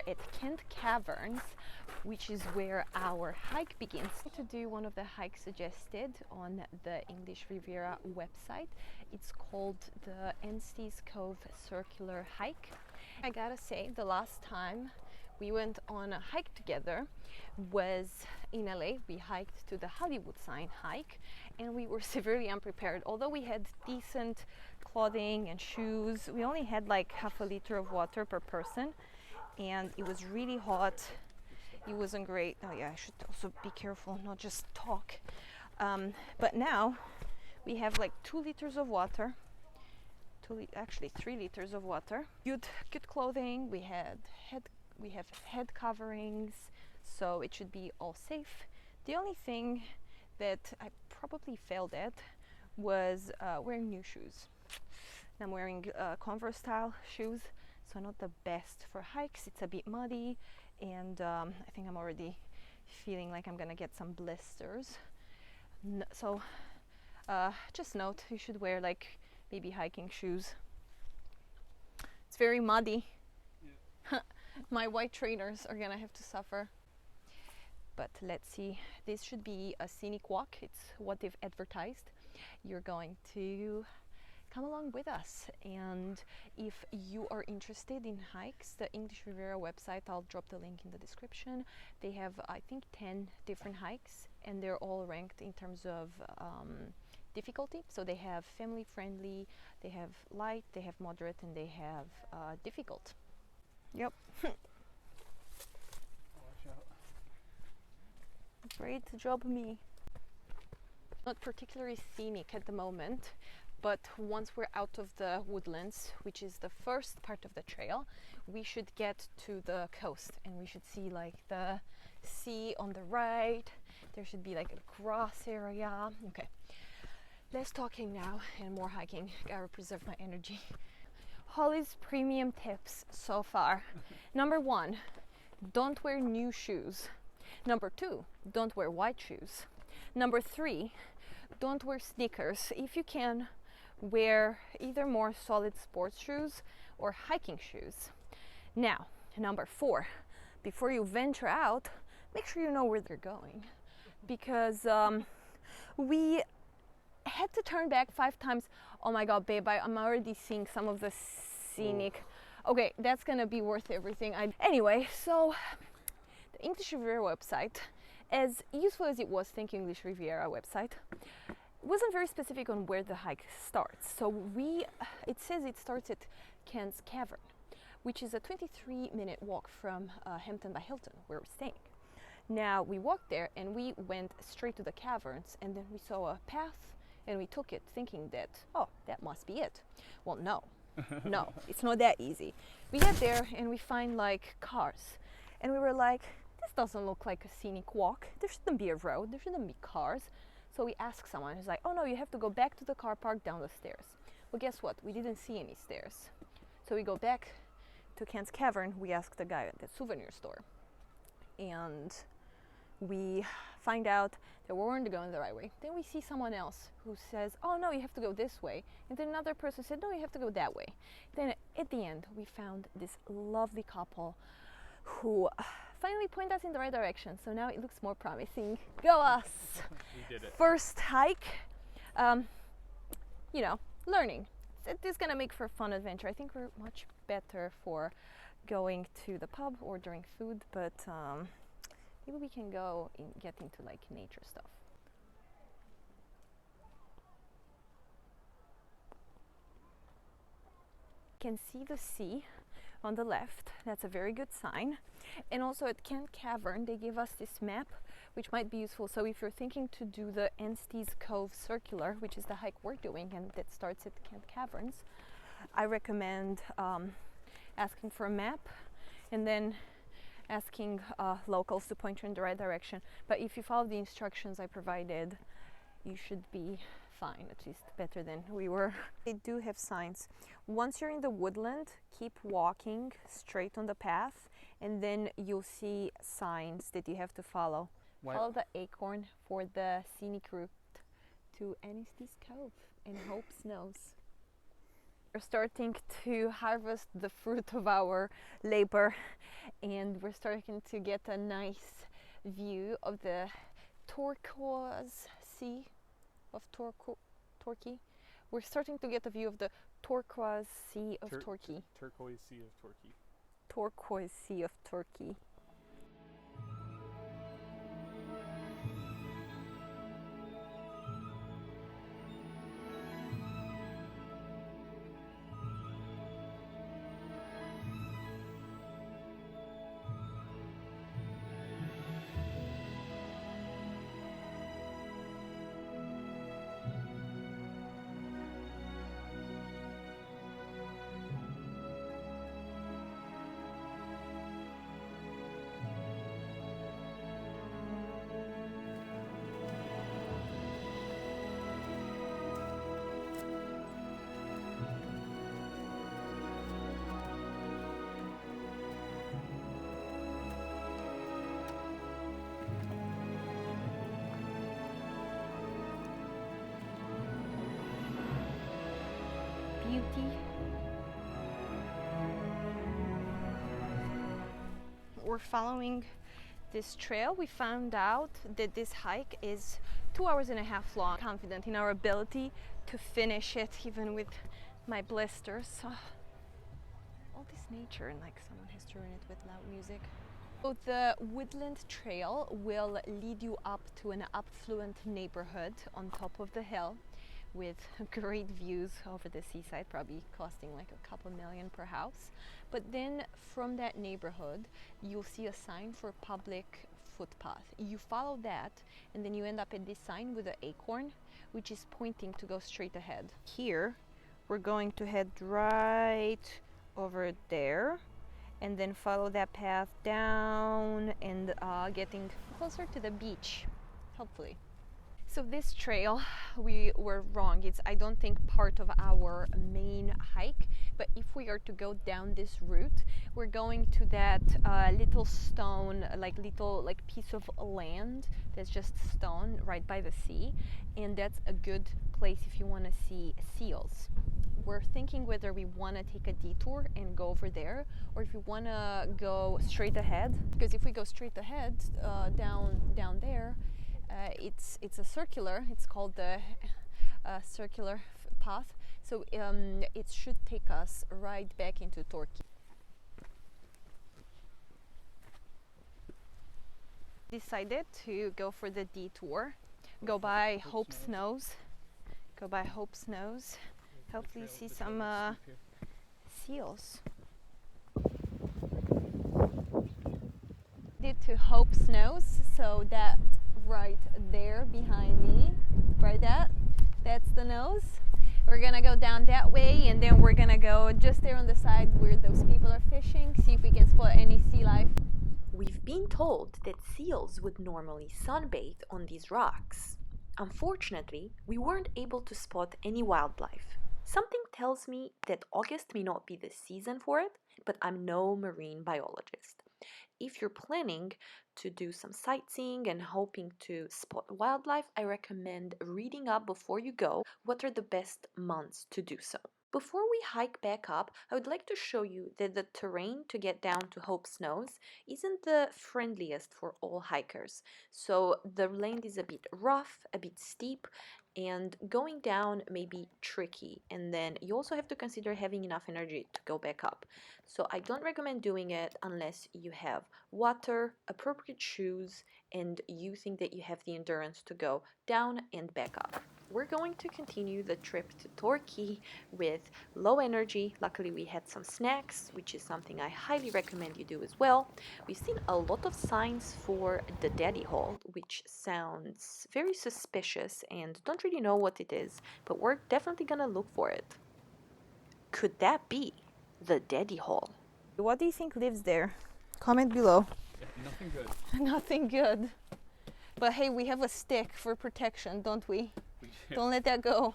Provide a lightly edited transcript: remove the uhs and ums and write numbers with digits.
at Kent Caverns, which is where our hike begins. To do one of the hikes suggested on the English Riviera website. It's called the Anstey's Cove Circular Hike. I gotta say, the last time we went on a hike together was in LA. We hiked to the Hollywood sign hike and we were severely unprepared. Although we had decent clothing and shoes, we only had like half a liter of water per person and it was really hot. It wasn't great. Oh yeah, I should also be careful, not just talk. But now we have like 2 liters of water, actually 3 liters of water. Good clothing. We have head coverings, so it should be all safe. The only thing that I probably failed at was wearing new shoes. I'm wearing Converse style shoes, so not the best for hikes. It's a bit muddy and I think I'm already feeling like I'm gonna get some blisters. So just note, you should wear like maybe hiking shoes. It's very muddy. Yeah. My white trainers are gonna have to suffer. But let's see, this should be a scenic walk. It's what they've advertised. You're going to come along with us, and if you are interested in hikes, the English Riviera website, I'll drop the link in the description. They have, I think, 10 different hikes and they're all ranked in terms of difficulty. So they have family friendly, they have light, they have moderate, and they have difficult. Yep. Watch out. Great job, me. Not particularly scenic at the moment, but once we're out of the woodlands, which is the first part of the trail, we should get to the coast and we should see like the sea on the right. There should be like a grass area. Okay, less talking now and more hiking. Gotta preserve my energy. Holly's premium tips so far. Number 1, don't wear new shoes. Number 2, don't wear white shoes. Number 3, don't wear sneakers. If you can, wear either more solid sports shoes or hiking shoes. Now, number 4, before you venture out, make sure you know where they're going, because we had to turn back 5 times. Oh my god, babe, I'm already seeing some of the scenic. Okay, that's gonna be worth everything. Anyway, so the English Riviera website, as useful as it was, thank you English Riviera website, wasn't very specific on where the hike starts. So it says it starts at Kent's Cavern, which is a 23-minute walk from Hampton by Hilton, where we're staying. Now we walked there and we went straight to the caverns, and then we saw a path and we took it thinking that, oh, that must be it. Well, no, no, it's not that easy. We get there and we find like cars, and we were like, this doesn't look like a scenic walk. There shouldn't be a road, there shouldn't be cars. So we asked someone, who's like, oh no, you have to go back to the car park down the stairs. Well, guess what? We didn't see any stairs. So we go back to Kent's Cavern. We ask the guy at the souvenir store, and we find out that we weren't going the right way. Then we see someone else who says, oh no, you have to go this way. And then another person said, no, you have to go that way. Then at the end, we found this lovely couple who finally point us in the right direction. So now it looks more promising. Go us! We did it. First hike, you know, learning. It is gonna make for a fun adventure. I think we're much better for going to the pub or during food, but maybe we can go and get into like nature stuff. You can see the sea on the left. That's a very good sign. And also at Kent Cavern, they give us this map, which might be useful. So if you're thinking to do the Anstey's Cove Circular, which is the hike we're doing, and that starts at Kent Caverns, I recommend asking for a map and then asking locals to point you in the right direction. But if you follow the instructions I provided, you should be fine, at least better than we were. They do have signs. Once you're in the woodland, keep walking straight on the path, and then you'll see signs that you have to follow. Follow the acorn for the scenic route to Anstey's Cove and Hope's Nose. We're starting to harvest the fruit of our labor, and we're starting to get a nice view of the turquoise sea of Torquay. We're starting to get a view of the turquoise sea of Torquay. Turquoise Sea of Torquay. Turquoise Sea of Torquay. Beauty. We're following this trail. We found out that this hike is 2.5 hours long. Confident in our ability to finish it even with my blisters. All this nature, and like someone has to ruin it with loud music. So the woodland trail will lead you up to an affluent neighborhood on top of the hill with great views over the seaside, probably costing like a couple million per house. But then from that neighborhood, you'll see a sign for public footpath. You follow that, and then you end up at this sign with an acorn, which is pointing to go straight ahead. Here, we're going to head right over there, and then follow that path down and getting closer to the beach, hopefully. So this trail, we were wrong. It's, I don't think, part of our main hike, but if we are to go down this route, we're going to that little stone, little piece of land that's just stone right by the sea, and that's a good place if you want to see seals. We're thinking whether we want to take a detour and go over there, or if we want to go straight ahead, because if we go straight ahead down there, it's a circular. It's called the circular path. So it should take us right back into Torquay. Decided to go for the detour. Go by Hope's Nose. Hopefully see some seals. Did to Hope's Nose, so that right there behind me, right, that's the nose. We're gonna go down that way, and then we're gonna go just there on the side where those people are fishing, see if we can spot any sea life. We've been told that seals would normally sunbathe on these rocks. Unfortunately, we weren't able to spot any wildlife. Something tells me that August may not be the season for it, but I'm no marine biologist. If you're planning to do some sightseeing and hoping to spot wildlife, I recommend reading up before you go what are the best months to do so. Before we hike back up, I would like to show you that the terrain to get down to Hope's Nose isn't the friendliest for all hikers. So the land is a bit rough, a bit steep, and going down may be tricky, and then you also have to consider having enough energy to go back up. So I don't recommend doing it unless you have water, appropriate shoes, and you think that you have the endurance to go down and back up. We're going to continue the trip to Torquay with low energy. Luckily we had some snacks, which is something I highly recommend you do as well. We've seen a lot of signs for the Daddy Hole, which sounds very suspicious and don't really know what it is, but we're definitely gonna look for it. Could that be the Daddy Hole? What do you think lives there? Comment below. Nothing good. Nothing good. But hey, we have a stick for protection, don't we? Don't let that go.